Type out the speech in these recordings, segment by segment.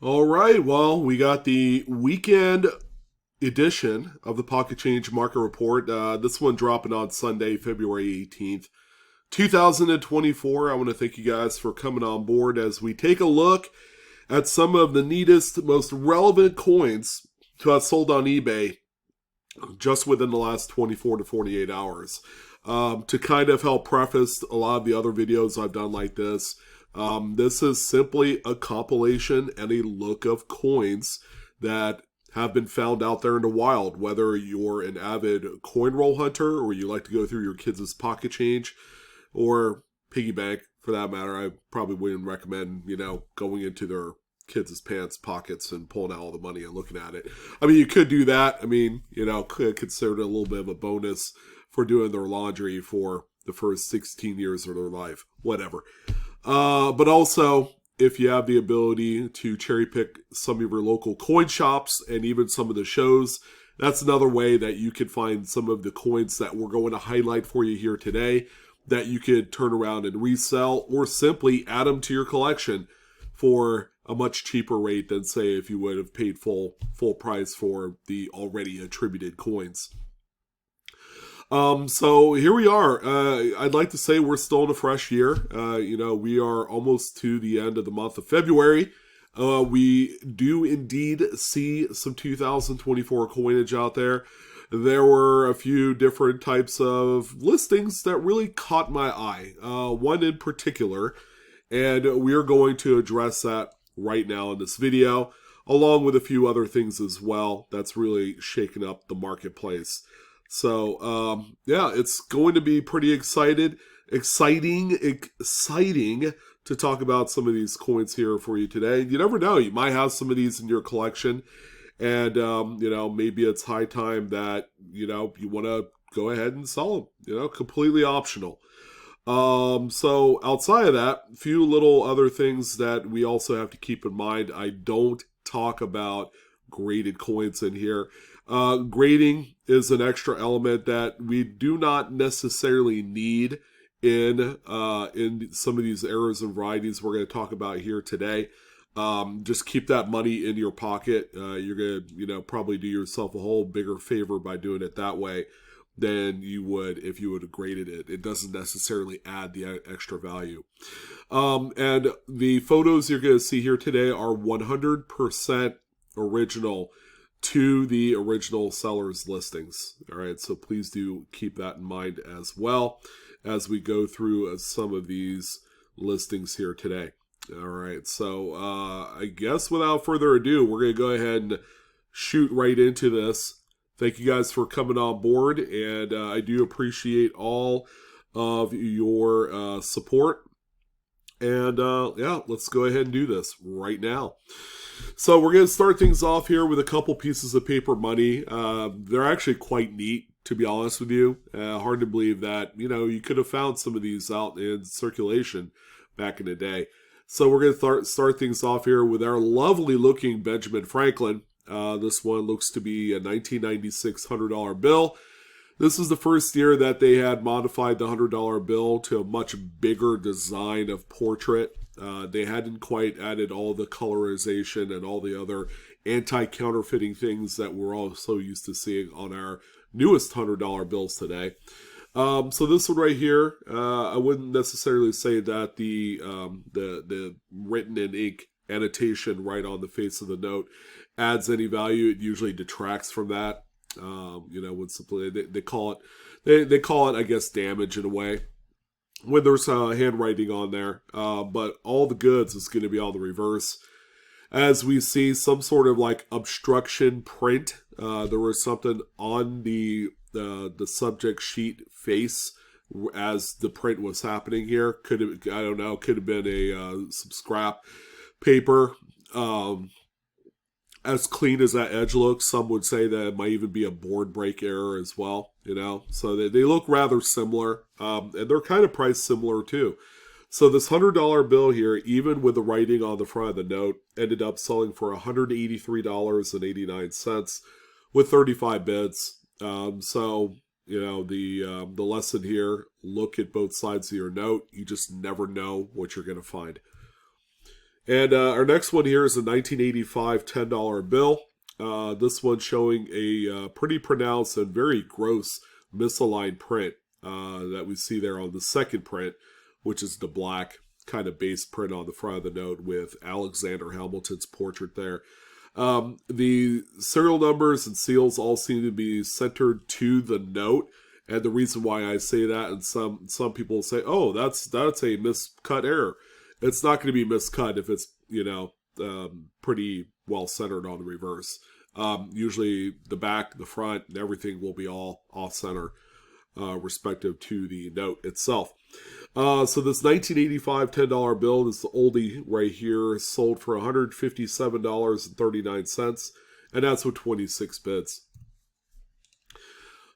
All right, well, we got the weekend edition of the Pocket Change Market Report. This one dropping on Sunday, February 18th, 2024. I want to thank you guys for coming on board as we take a look at some of the neatest, most relevant coins to have sold on eBay just within the last 24 to 48 hours. To kind of help preface a lot of the other videos I've done like this is simply a compilation and a look of coins that have been found out there in the wild, whether you're an avid coin roll hunter or you like to go through your kids' pocket change or piggy bank for that matter. I probably wouldn't recommend, going into their kids' pants pockets and pulling out all the money and looking at it. I mean, you could do that. I mean, could consider it a little bit of a bonus for doing their laundry for the first 16 years of their life, whatever. But also, if you have the ability to cherry pick some of your local coin shops and even some of the shows, that's another way that you can find some of the coins that we're going to highlight for you here today that you could turn around and resell or simply add them to your collection for a much cheaper rate than, say, if you would have paid full price for the already attributed coins. So here we are. I'd like to say we're still in a fresh year. We are almost to the end of the month of February. We do indeed see some 2024 coinage out there. There were a few different types of listings that really caught my eye. One in particular, and we are going to address that right now in this video, along with a few other things as well that's really shaken up the marketplace. So, it's going to be pretty exciting to talk about some of these coins here for you today. You never know, you might have some of these in your collection, and, maybe it's high time that, you want to go ahead and sell them, completely optional. So outside of that, a few little other things that we also have to keep in mind. I don't talk about graded coins in here. Grading is an extra element that we do not necessarily need in some of these errors and varieties we're going to talk about here today. Just keep that money in your pocket. You're going to, probably do yourself a whole bigger favor by doing it that way than you would if you would have graded it. It doesn't necessarily add the extra value. And the photos you're going to see here today are 100% original to the original seller's listings. All right, so please do keep that in mind as well as we go through some of these listings here today. All right, so I guess without further ado, we're going to go ahead and shoot right into this. Thank you guys for coming on board, and I do appreciate all of your support. And let's go ahead and do this right now. So we're going to start things off here with a couple pieces of paper money. They're actually quite neat, to be honest with you. Hard to believe that, you could have found some of these out in circulation back in the day. So we're going to start things off here with our lovely looking Benjamin Franklin. This one looks to be a 1996 $100 bill. This is the first year that they had modified the $100 bill to a much bigger design of portrait. They hadn't quite added all the colorization and all the other anti-counterfeiting things that we're all so used to seeing on our newest $100 bills today. So this one right here, I wouldn't necessarily say that the written in ink annotation right on the face of the note adds any value. It usually detracts from that. When simply they call it, I guess, damage in a way when there's handwriting on there. But all the goods is going to be on the reverse. As we see some sort of like obstruction print, there was something on the subject sheet face as the print was happening here. Could have, I don't know, could have been some scrap paper. As clean as that edge looks, some would say that it might even be a board break error as well, So they look rather similar, and they're kind of priced similar too. So this $100 bill here, even with the writing on the front of the note, ended up selling for $183.89 with 35 bids. The lesson here, look at both sides of your note. You just never know what you're going to find. And our next one here is a 1985 $10 bill. This one showing a pretty pronounced and very gross misaligned print that we see there on the second print, which is the black kind of base print on the front of the note with Alexander Hamilton's portrait there. The serial numbers and seals all seem to be centered to the note. And the reason why I say that, and some people say, oh, that's a miscut error. It's not going to be miscut if it's, pretty well centered on the reverse. Usually the back, the front, and everything will be all off center, respective to the note itself. So this 1985 $10 bill, this oldie right here, sold for $157.39, and that's with 26 bits.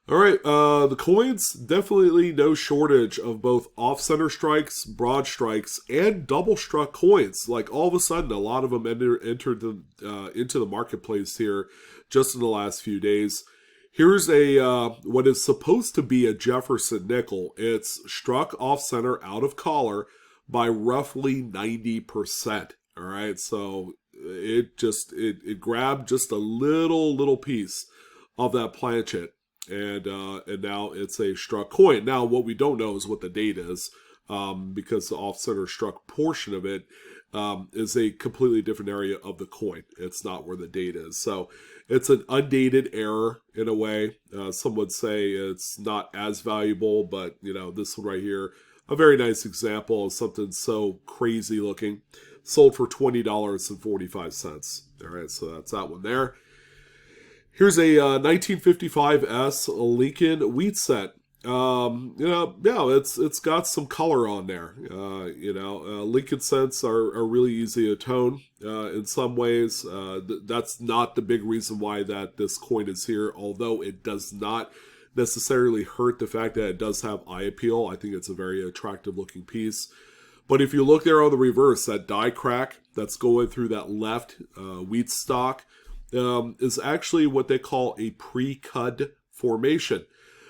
All right, the coins, definitely no shortage of both off-center strikes, broad strikes, and double-struck coins. Like, all of a sudden, a lot of them entered into the marketplace here just in the last few days. Here's a what is supposed to be a Jefferson nickel. It's struck off-center out of collar by roughly 90%. All right, so it grabbed just a little piece of that planchet. And now it's a struck coin. Now, what we don't know is what the date is, because the off-center struck portion of it is a completely different area of the coin. It's not where the date is. So it's an undated error in a way. Some would say it's not as valuable, but, this one right here, a very nice example of something so crazy looking. Sold for $20.45. All right, so that's that one there. Here's a 1955 Lincoln wheat set. It's got some color on there. Lincoln cents are really easy to tone in some ways. That's not the big reason why that this coin is here, although it does not necessarily hurt the fact that it does have eye appeal. I think it's a very attractive looking piece. But if you look there on the reverse, that die crack that's going through that left wheat stalk, is actually what they call a pre-cud formation.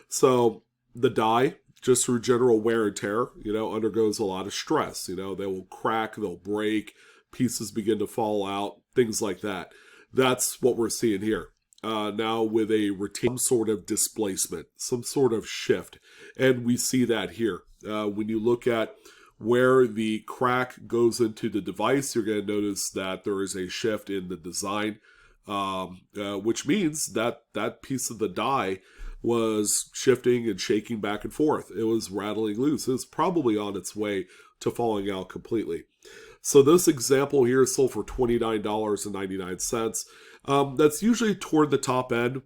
So the die, just through general wear and tear, undergoes a lot of stress. They will crack, they'll break, pieces begin to fall out, things like that. That's what we're seeing here. Now with some sort of displacement, some sort of shift. And we see that here. When you look at where the crack goes into the device, you're going to notice that there is a shift in the design. Which means that that piece of the die was shifting and shaking back and forth. It was rattling loose. It was probably on its way to falling out completely. So this example here is sold for $29.99. That's usually toward the top end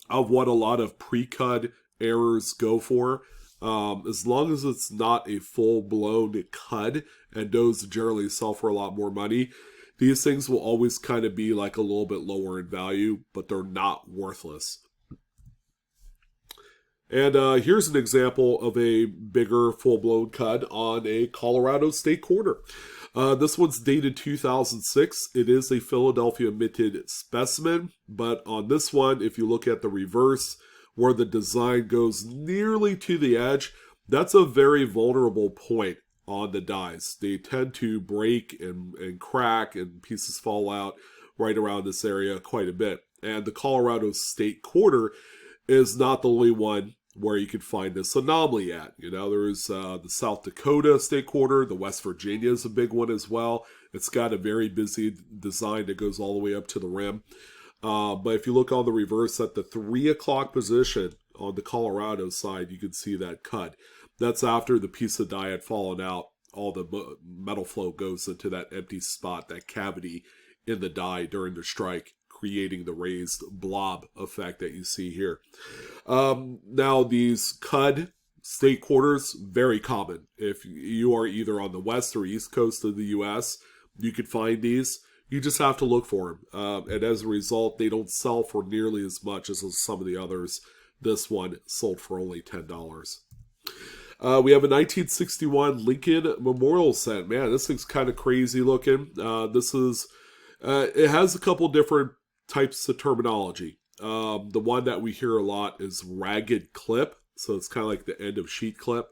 of what a lot of pre-cud errors go for. As long as it's not a full-blown cud, and those generally sell for a lot more money, these things will always kind of be like a little bit lower in value, but they're not worthless. And here's an example of a bigger full-blown cud on a Colorado state quarter. This one's dated 2006. It is a Philadelphia minted specimen, but on this one, if you look at the reverse, where the design goes nearly to the edge, that's a very vulnerable point on the dies. They tend to break and crack, and pieces fall out right around this area quite a bit. And the Colorado state quarter is not the only one where you can find this anomaly at. There's the South Dakota state quarter. The West Virginia is a big one as well. It's got a very busy design that goes all the way up to the rim. But if you look on the reverse at the 3 o'clock position on the Colorado side, you can see that cut. That's after the piece of die had fallen out. All the metal flow goes into that empty spot, that cavity in the die during the strike, creating the raised blob effect that you see here. Now, these cud state quarters, very common. If you are either on the west or east coast of the U.S., you can find these. You just have to look for them. And as a result, they don't sell for nearly as much as some of the others. This one sold for only $10. We have a 1961 Lincoln Memorial set. Man, this thing's kind of crazy looking. It has a couple different types of terminology. The one that we hear a lot is ragged clip. So it's kind of like the end of sheet clip.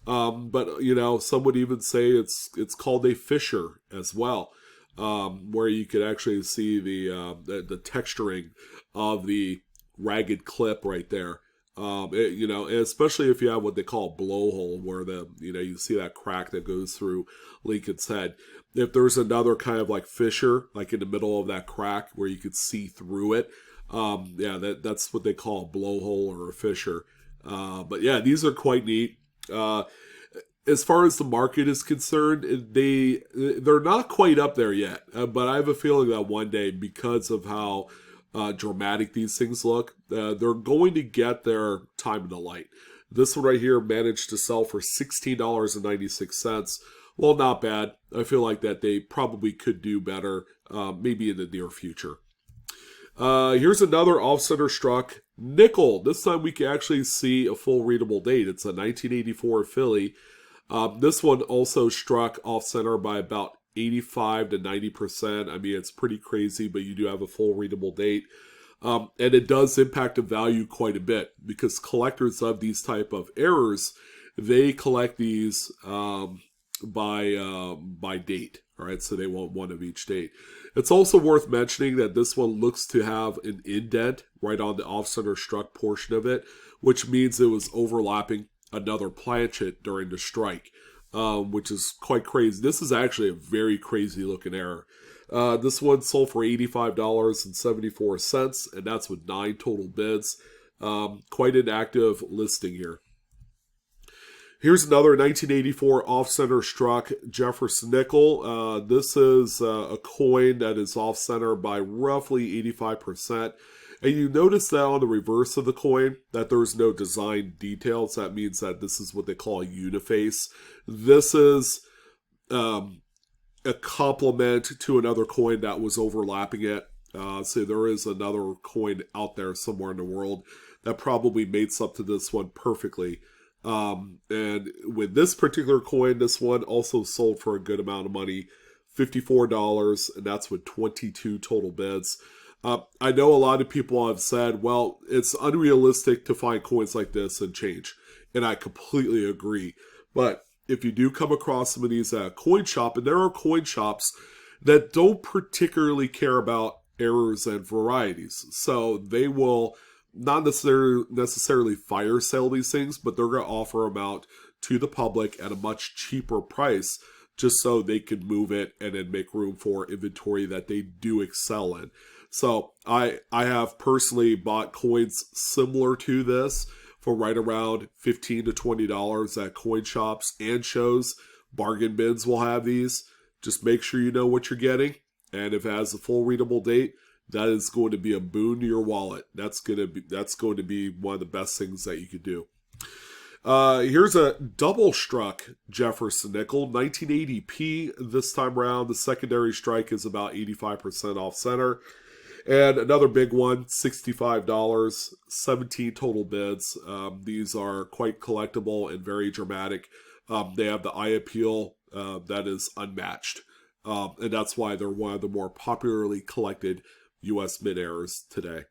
But you know, some would even say it's called a fisher as well, where you could actually see the texturing of the ragged clip right there. You know, and especially if you have what they call a blowhole, where you see that crack that goes through Lincoln's head. If there's another kind of like fissure, like in the middle of that crack where you could see through it, yeah, that's what they call a blowhole or a fissure. But yeah, these are quite neat. As far as the market is concerned, they're not quite up there yet. But I have a feeling that one day, because of how dramatic these things look, they're going to get their time in the light. This one right here managed to sell for $16.96. Well, not bad. I feel like that they probably could do better, maybe in the near future. Here's another off-center struck nickel. This time we can actually see a full readable date. It's a 1984 Philly. This one also struck off-center by about 85 to 90%. I mean, it's pretty crazy, but you do have a full readable date. And it does impact the value quite a bit, because collectors of these type of errors, they collect these by date. All right, so they want one of each date. It's also worth mentioning that this one looks to have an indent right on the off-center struck portion of it, which means it was overlapping another planchet during the strike, which is quite crazy. This is actually a very crazy looking error. This one sold for $85.74, and that's with 9 total bids. Quite an active listing here. Here's another 1984 off-center struck Jefferson nickel. This is a coin that is off-center by roughly 85%. And you notice that on the reverse of the coin, that there's no design details. That means that this is what they call a uniface. This is a complement to another coin that was overlapping it. So there is another coin out there somewhere in the world that probably mates up to this one perfectly. And with this particular coin, this one also sold for a good amount of money, $54, and that's with 22 total bids. I know a lot of people have said, well, it's unrealistic to find coins like this and change. And I completely agree. But if you do come across some of these at a coin shop, and there are coin shops that don't particularly care about errors and varieties. So they will not necessarily fire sale these things, but they're going to offer them out to the public at a much cheaper price, just so they can move it and then make room for inventory that they do excel in. So I have personally bought coins similar to this for right around $15 to $20 at coin shops and shows. Bargain bins will have these. Just make sure you know what you're getting, and if it has a full readable date, that is going to be a boon to your wallet. That's going to be one of the best things that you could do. Here's a double struck Jefferson nickel, 1980p this time around. The secondary strike is about 85% off center. And another big one, $65, 17 total bids. These are quite collectible and very dramatic. They have the eye appeal that is unmatched. And that's why they're one of the more popularly collected U.S. mid-airs today.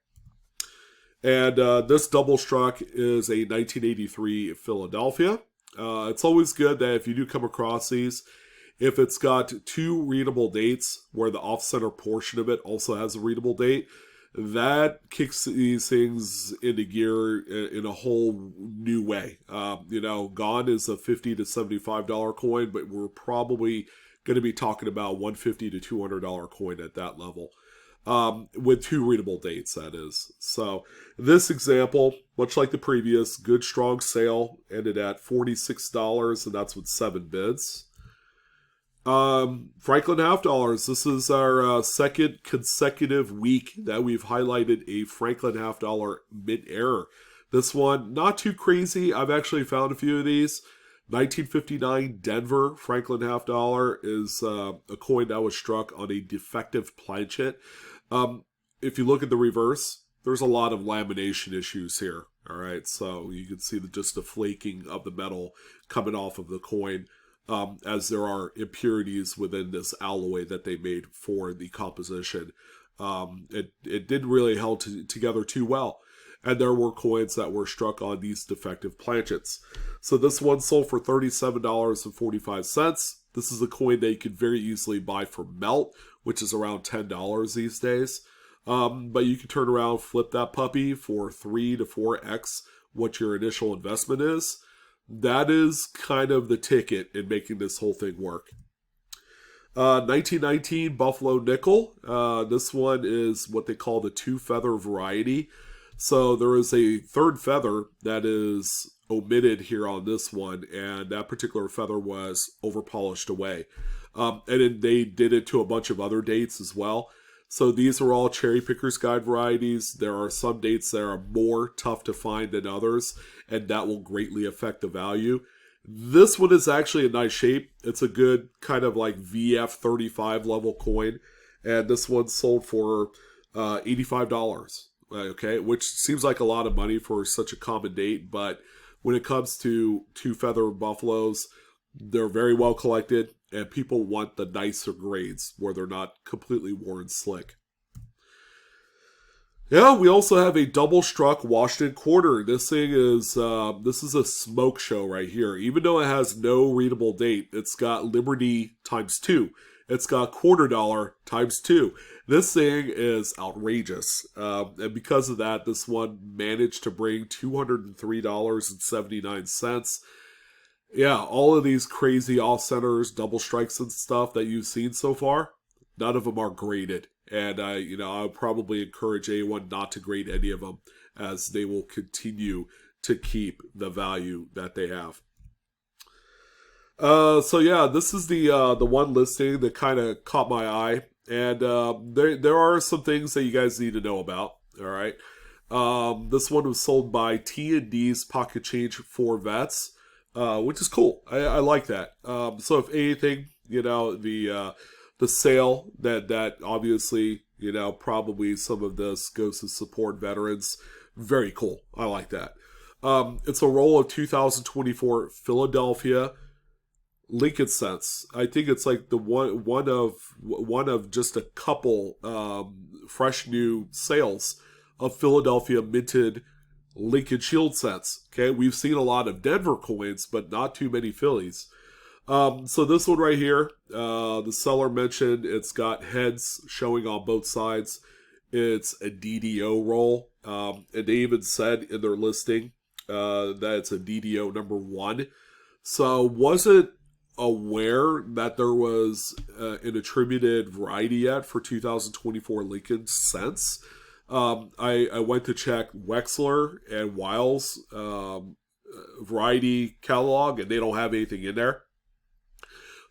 And this double struck is a 1983 Philadelphia. It's always good that if you do come across these, if it's got 2 readable dates where the off-center portion of it also has a readable date, that kicks these things into gear in a whole new way. Gone is a $50 to $75 coin, but we're probably going to be talking about $150 to $200 coin at that level. With 2 readable dates, that is. So this example, much like the previous, good strong sale, ended at $46, and that's with 7 bids. Franklin half dollars. This is our second consecutive week that we've highlighted a Franklin half dollar mid-air. This one, not too crazy. I've actually found a few of these. 1959 Denver Franklin half dollar is a coin that was struck on a defective planchet. If you look at the reverse, there's a lot of lamination issues here. All right, so you can see just the flaking of the metal coming off of the coin, as there are impurities within this alloy that they made for the composition. It didn't really hold together too well. and there were coins that were struck on these defective planchets. So this one sold for $37.45. This is a coin that you could very easily buy for melt, which is around $10 these days. But you can turn around, flip that puppy for 3 to 4x what your initial investment is. That is kind of the ticket in making this whole thing work. 1919 Buffalo Nickel. This one is what they call the 2-feather variety. So there is a third feather that is omitted here on this one, and that particular feather was over polished away. And then they did it to a bunch of other dates as well. So these are all Cherry Picker's Guide varieties. There are some dates that are more tough to find than others, and that will greatly affect the value. This one is actually a nice shape. It's a good kind of like VF35 level coin, and this one sold for $85. Okay, which seems like a lot of money for such a common date, but when it comes to 2-feather buffaloes, they're very well collected, and people want the nicer grades where they're not completely worn slick. Yeah, we also have a double struck Washington quarter. This thing is this is a smoke show right here. Even though it has no readable date, it's got Liberty ×2. It's got $quarter ×2. This thing is outrageous. And because of that, this one managed to bring $203.79. Yeah, all of these crazy off-centers, double strikes and stuff that you've seen so far, none of them are graded. And I would probably encourage anyone not to grade any of them, as they will continue to keep the value that they have. So yeah, this is the one listing that kind of caught my eye, and there are some things that you guys need to know about. All right, this one was sold by T&D's Pocket Change for Vets, which is cool. I like that. So if anything, the sale that obviously, probably some of this goes to support veterans. Very cool. I like that. It's a roll of 2024 Philadelphia Lincoln cents. I think it's like the one of just a couple fresh new sales of Philadelphia minted Lincoln Shield cents. Okay, we've seen a lot of Denver coins, but not too many Phillies. So this one right here, the seller mentioned it's got heads showing on both sides. It's a DDO roll. And they even said in their listing that it's a DDO number 1. So wasn't aware that there was an attributed variety yet for 2024 Lincoln cents. I went to check Wexler and Wiles variety catalog, and they don't have anything in there.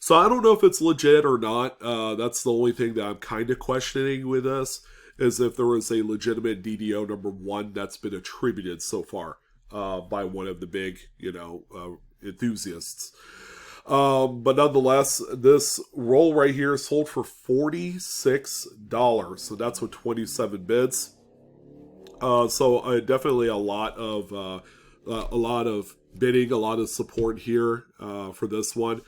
So I don't know if it's legit or not. That's the only thing that I'm kind of questioning with this, is if there was a legitimate DDO number 1 that's been attributed so far by one of the big, enthusiasts. But nonetheless, this roll right here sold for $46. So that's with 27 bids. So definitely a lot of bidding, a lot of support here for this one.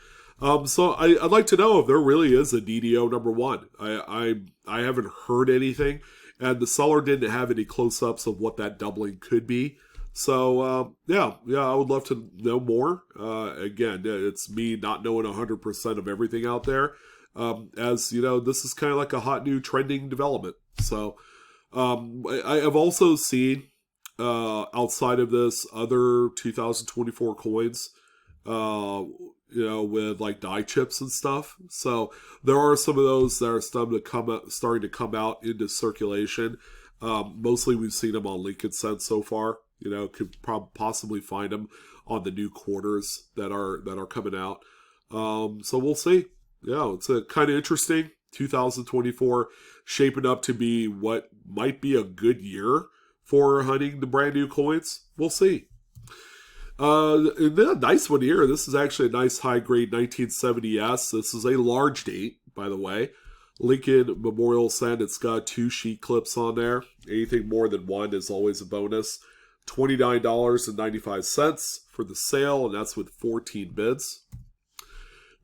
So I'd like to know if there really is a DDO number 1. I haven't heard anything, and the seller didn't have any close-ups of what that doubling could be. So yeah, I would love to know more. Again, it's me not knowing 100% of everything out there. As this is kind of like a hot new trending development. So I have also seen outside of this other 2024 coins. With like dye chips and stuff. So there are some of those that are starting to come out into circulation. Mostly we've seen them on Lincoln cents so far. Could possibly find them on the new quarters that are coming out. So we'll see. Yeah, it's a kind of interesting 2024 shaping up to be what might be a good year for hunting the brand new coins. We'll see. And then a nice one here. This is actually a nice high-grade 1970S. This is a large date, by the way. Lincoln Memorial Cent. It's got 2 sheet clips on there. Anything more than 1 is always a bonus. $29.95 for the sale, and that's with 14 bids.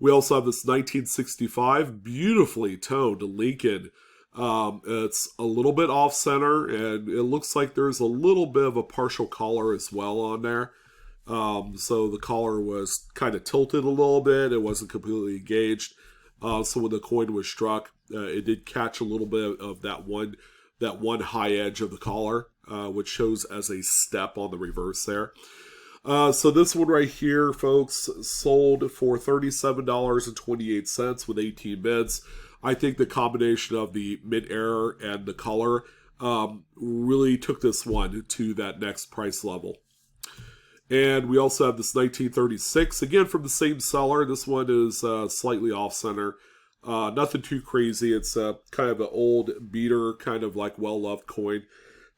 We also have this 1965 beautifully toned Lincoln It's a little bit off center, and it looks like there's a little bit of a partial collar as well on there. So the collar was kind of tilted a little bit. It wasn't completely engaged. So when the coin was struck, it did catch a little bit of that one high edge of the collar, which shows as a step on the reverse there. So this one right here, folks, sold for $37.28 with 18 bids. I think the combination of the mid-air and the color really took this one to that next price level. And we also have this 1936, again from the same seller. This one is slightly off-center. Nothing too crazy. It's kind of an old beater, kind of like well-loved coin.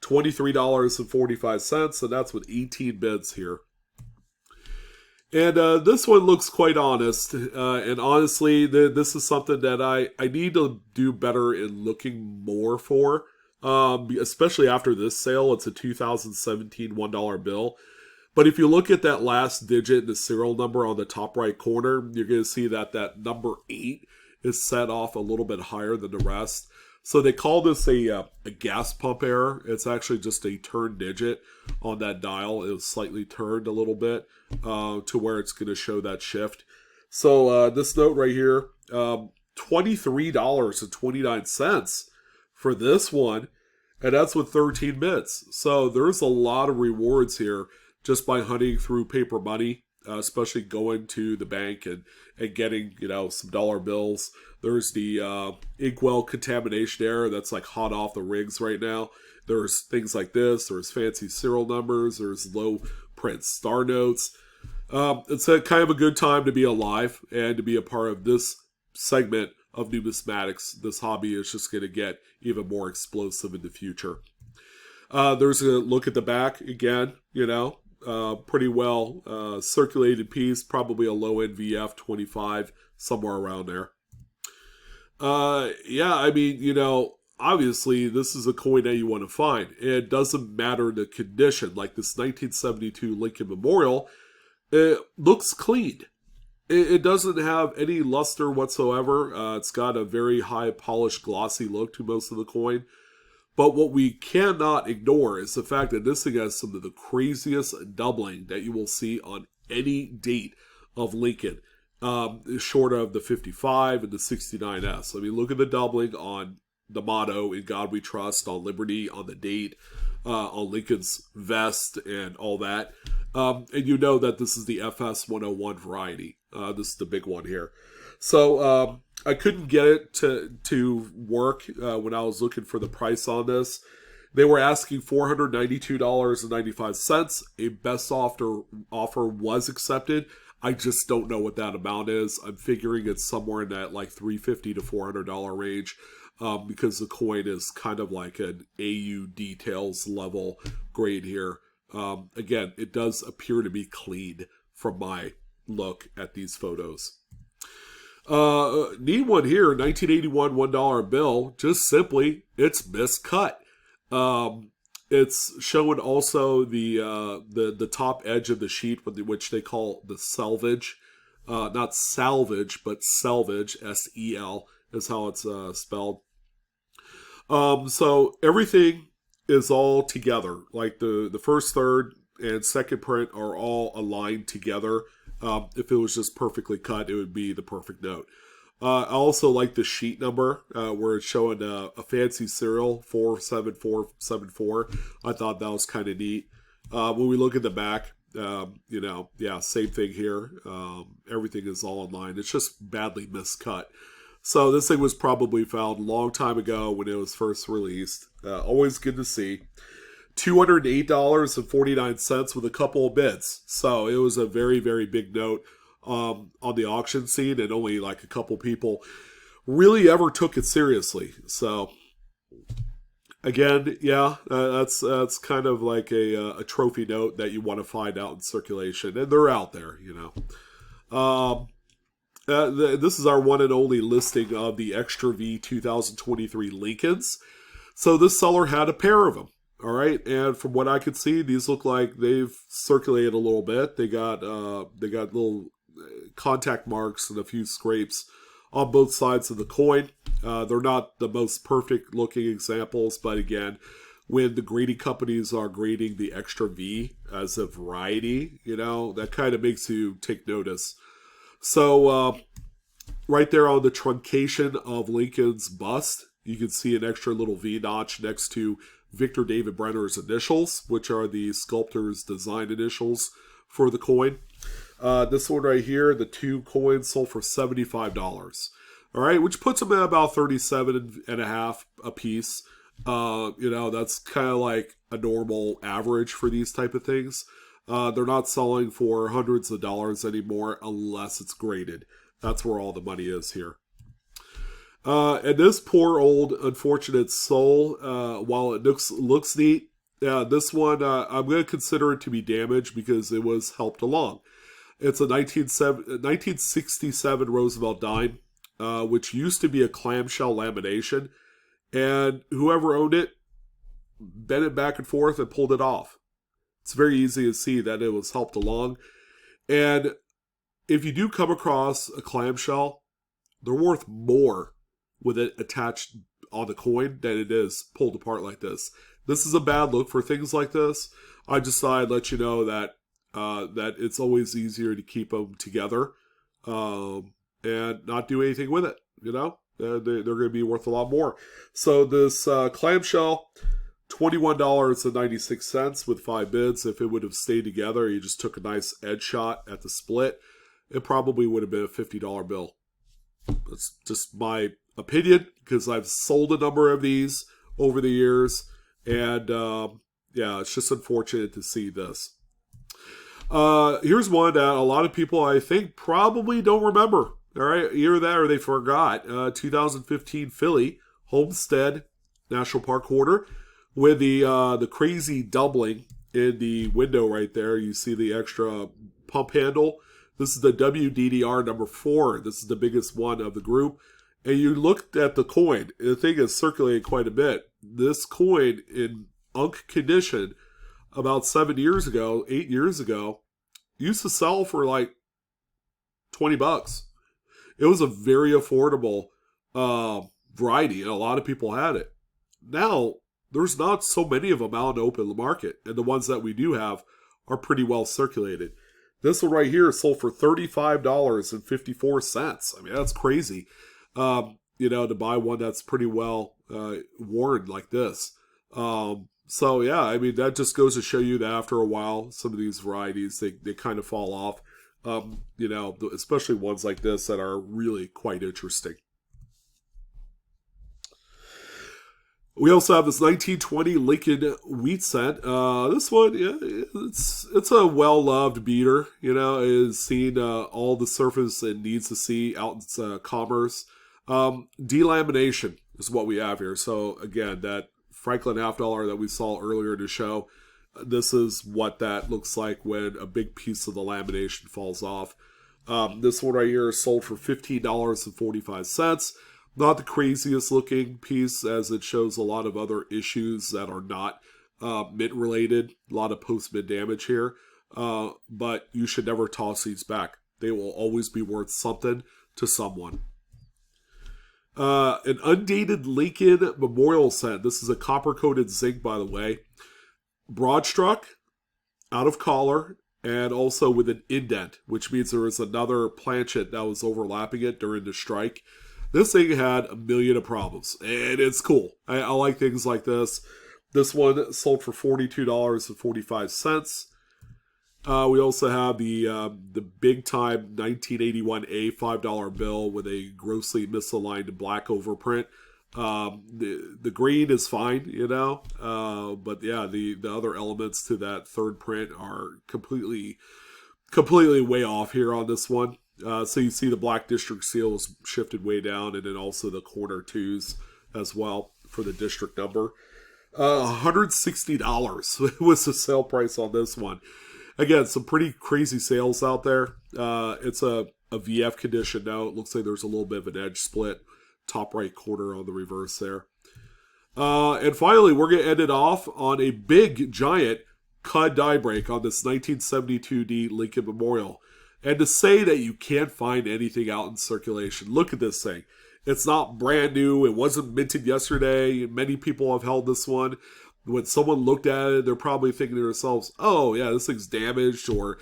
$23.45, and that's with 18 bids here. And this one looks quite honest. And honestly, this is something that I need to do better in looking more for. Especially after this sale. It's a 2017 $1 bill. But if you look at that last digit, the serial number on the top right corner, you're going to see that that number 8 is set off a little bit higher than the rest. So they call this a gas pump error. It's actually just a turned digit on that dial. It was slightly turned a little bit to where it's going to show that shift. So this note right here, $23.29 for this one. And that's with 13 bits. So there's a lot of rewards here just by hunting through paper money, especially going to the bank and getting, some dollar bills. There's the inkwell contamination error that's like hot off the rigs right now. There's things like this. There's fancy serial numbers. There's low print star notes. It's a kind of a good time to be alive and to be a part of this segment of numismatics. This hobby is just going to get even more explosive in the future. There's a look at the back again, pretty well circulated piece, probably a low NVF 25, somewhere around there. Obviously this is a coin that you want to find. It doesn't matter the condition. Like this 1972 Lincoln Memorial, it looks clean. It doesn't have any luster whatsoever. It's got a very high polished glossy look to most of the coin. But what we cannot ignore is the fact that this thing has some of the craziest doubling that you will see on any date of Lincoln, short of the 55 and the 69S. I mean, look at the doubling on the motto, "In God We Trust," on Liberty, on the date, on Lincoln's vest, and all that. And you know that this is the FS 101 variety. This is the big one here. So I couldn't get it to work when I was looking for the price on this. They were asking $492.95. A best offer was accepted. I just don't know what that amount is. I'm figuring it's somewhere in that like $350 to $400 range because the coin is kind of like an AU details level grade here. Again, it does appear to be clean from my look at these photos. Neat one here, 1981 $1 bill. Just simply, it's miscut. It's showing also the top edge of the sheet, which they call the selvage. Not salvage, but selvage, S-E-L, is how it's spelled. So everything is all together. Like the first, third, and second print are all aligned together. If it was just perfectly cut, it would be the perfect note. I also like the sheet number where it's showing a fancy serial, 47474. I thought that was kind of neat. When we look at the back, same thing here. Everything is all in line. It's just badly miscut. So this thing was probably found a long time ago when it was first released. Always good to see. $208.49 with a couple of bids. So it was a very, very big note on the auction scene, and only like a couple people really ever took it seriously. So again, that's kind of like a trophy note that you want to find out in circulation, and they're out there, This is our one and only listing of the Extra V 2023 Lincolns. So this seller had a pair of them. All right, and from what I could see, these look like they've circulated a little bit. They got little contact marks and a few scrapes on both sides of the coin. They're not the most perfect looking examples, but again, when the grading companies are grading the extra V as a variety, that kind of makes you take notice. So right there on the truncation of Lincoln's bust, you can see an extra little V notch next to Victor David Brenner's initials, which are the sculptor's design initials for the coin. This one right here, the 2 coins sold for $75. All right, which puts them at about 37.5 a piece. That's kind of like a normal average for these type of things. They're not selling for hundreds of dollars anymore unless it's graded. That's where all the money is here. And this poor old unfortunate soul, while it looks neat, this one I'm going to consider it to be damaged because it was helped along. It's a 1967 Roosevelt dime, which used to be a clamshell lamination, and whoever owned it bent it back and forth and pulled it off. It's very easy to see that it was helped along. And if you do come across a clamshell, they're worth more with it attached on the coin than it is pulled apart like this. This is a bad look for things like this. I just thought I'd let you know that that it's always easier to keep them together and not do anything with it. They're going to be worth a lot more. So this clamshell, $21.96 with 5 bids. If it would have stayed together, you just took a nice edge shot at the split, it probably would have been a $50 bill. That's just my opinion because I've sold a number of these over the years, and it's just unfortunate to see this. Here's one that a lot of people I think probably don't remember. All right, either that or they forgot. 2015 Philly Homestead National Park quarter with the crazy doubling in the window right there. You see the extra pump handle. This is the WDDR number 4. This is the biggest one of the group. And you looked at the coin. The thing is circulating quite a bit. This coin in unk condition about 8 years ago, used to sell for like $20. It was a very affordable variety, and a lot of people had it. Now, there's not so many of them out in the open market, and the ones that we do have are pretty well circulated. This one right here is sold for $35.54. I mean, that's crazy. To buy one that's pretty well worn like this. So yeah, I mean, that just goes to show you that after a while, some of these varieties, they kind of fall off. Especially ones like this that are really quite interesting. We also have this 1920 Lincoln Wheat Cent. This one, it's a well-loved beater. Is seen all the surface it needs to see out in commerce. Delamination is what we have here. So again, that Franklin $50 that we saw earlier in the show, this is what that looks like when a big piece of the lamination falls off. This one right here is sold for $15.45. Not the craziest looking piece, as it shows a lot of other issues that are not mint related. A lot of post-mint damage here. But you should never toss these back. They will always be worth something to someone. An undated Lincoln Memorial Cent. This is a copper-coated zinc, by the way. Broad struck, out of collar, and also with an indent, which means there was another planchet that was overlapping it during the strike. This thing had a million of problems, and it's cool. I like things like this. This one sold for $42.45. We also have the big time 1981A $5 bill with a grossly misaligned black overprint. The green is fine, but yeah, the other elements to that third print are completely way off here on this one. So you see the black district seal is shifted way down, and then also the corner twos as well for the district number. $160 was the sale price on this one. Again, some pretty crazy sales out there. It's a VF condition now. It looks like there's a little bit of an edge split. Top right corner on the reverse there. And finally, we're going to end it off on a big, giant Cud die break on this 1972D Lincoln Memorial. And to say that you can't find anything out in circulation, look at this thing. It's not brand new. It wasn't minted yesterday. Many people have held this one. When someone looked at it, they're probably thinking to themselves, oh, yeah, this thing's damaged. Or,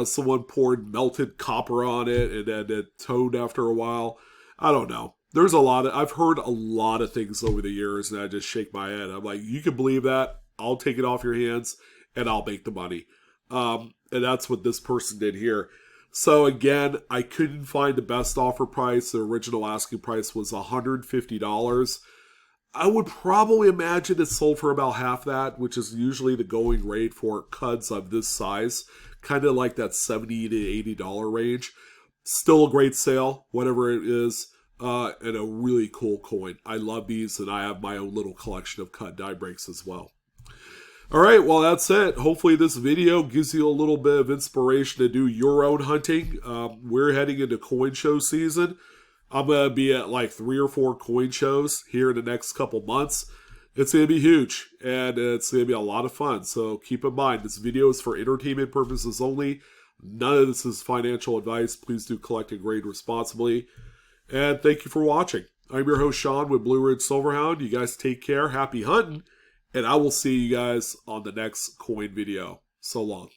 someone poured melted copper on it and then it toned after a while. I don't know. I've heard a lot of things over the years, and I just shake my head. I'm like, you can believe that? I'll take it off your hands, and I'll make the money. And that's what this person did here. So again, I couldn't find the best offer price. The original asking price was $150. I would probably imagine it's sold for about half that, which is usually the going rate for cuds of this size. Kind of like that $70 to $80 range. Still a great sale, whatever it is. And a really cool coin. I love these, and I have my own little collection of cut die breaks as well. All right, well, that's it. Hopefully this video gives you a little bit of inspiration to do your own hunting. We're heading into coin show season. I'm going to be at like 3 or 4 coin shows here in the next couple months. It's going to be huge, and it's going to be a lot of fun. So keep in mind, this video is for entertainment purposes only. None of this is financial advice. Please do collect and grade responsibly. And thank you for watching. I'm your host, Sean, with Blue Ridge Silverhound. You guys take care. Happy hunting. And I will see you guys on the next coin video. So long.